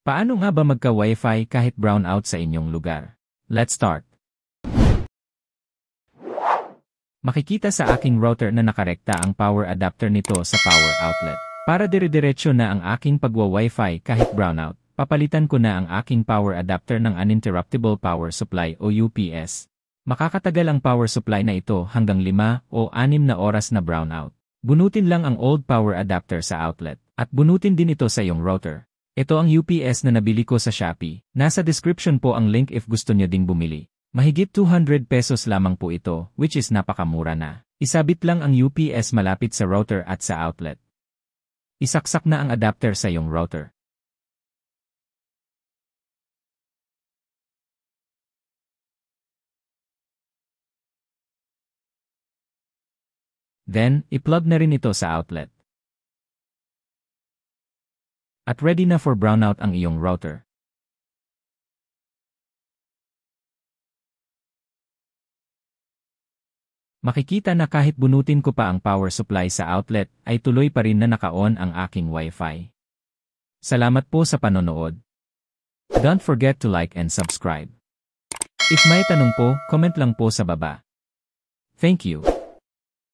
Paano nga ba magka-Wi-Fi kahit brownout sa inyong lugar? Let's start. Makikita sa aking router na nakarekta ang power adapter nito sa power outlet. Para dire-diretso na ang aking pagwa-Wi-Fi kahit brownout, papalitan ko na ang aking power adapter ng Uninterruptible Power Supply o UPS. Makakatagal ang power supply na ito hanggang 5 o 6 na oras na brownout. Bunutin lang ang old power adapter sa outlet, at bunutin din ito sa iyong router. Ito ang UPS na nabili ko sa Shopee. Nasa description po ang link if gusto nyo ding bumili. Mahigit 200 pesos lamang po ito, which is napakamura na. Isabit lang ang UPS malapit sa router at sa outlet. Isaksak na ang adapter sa iyong router. Then, i-plug na rin ito sa outlet. At ready na for brownout ang iyong router. Makikita na kahit bunutin ko pa ang power supply sa outlet, ay tuloy pa rin na naka-on ang aking Wi-Fi. Salamat po sa panonood. Don't forget to like and subscribe. If may tanong po, comment lang po sa baba. Thank you.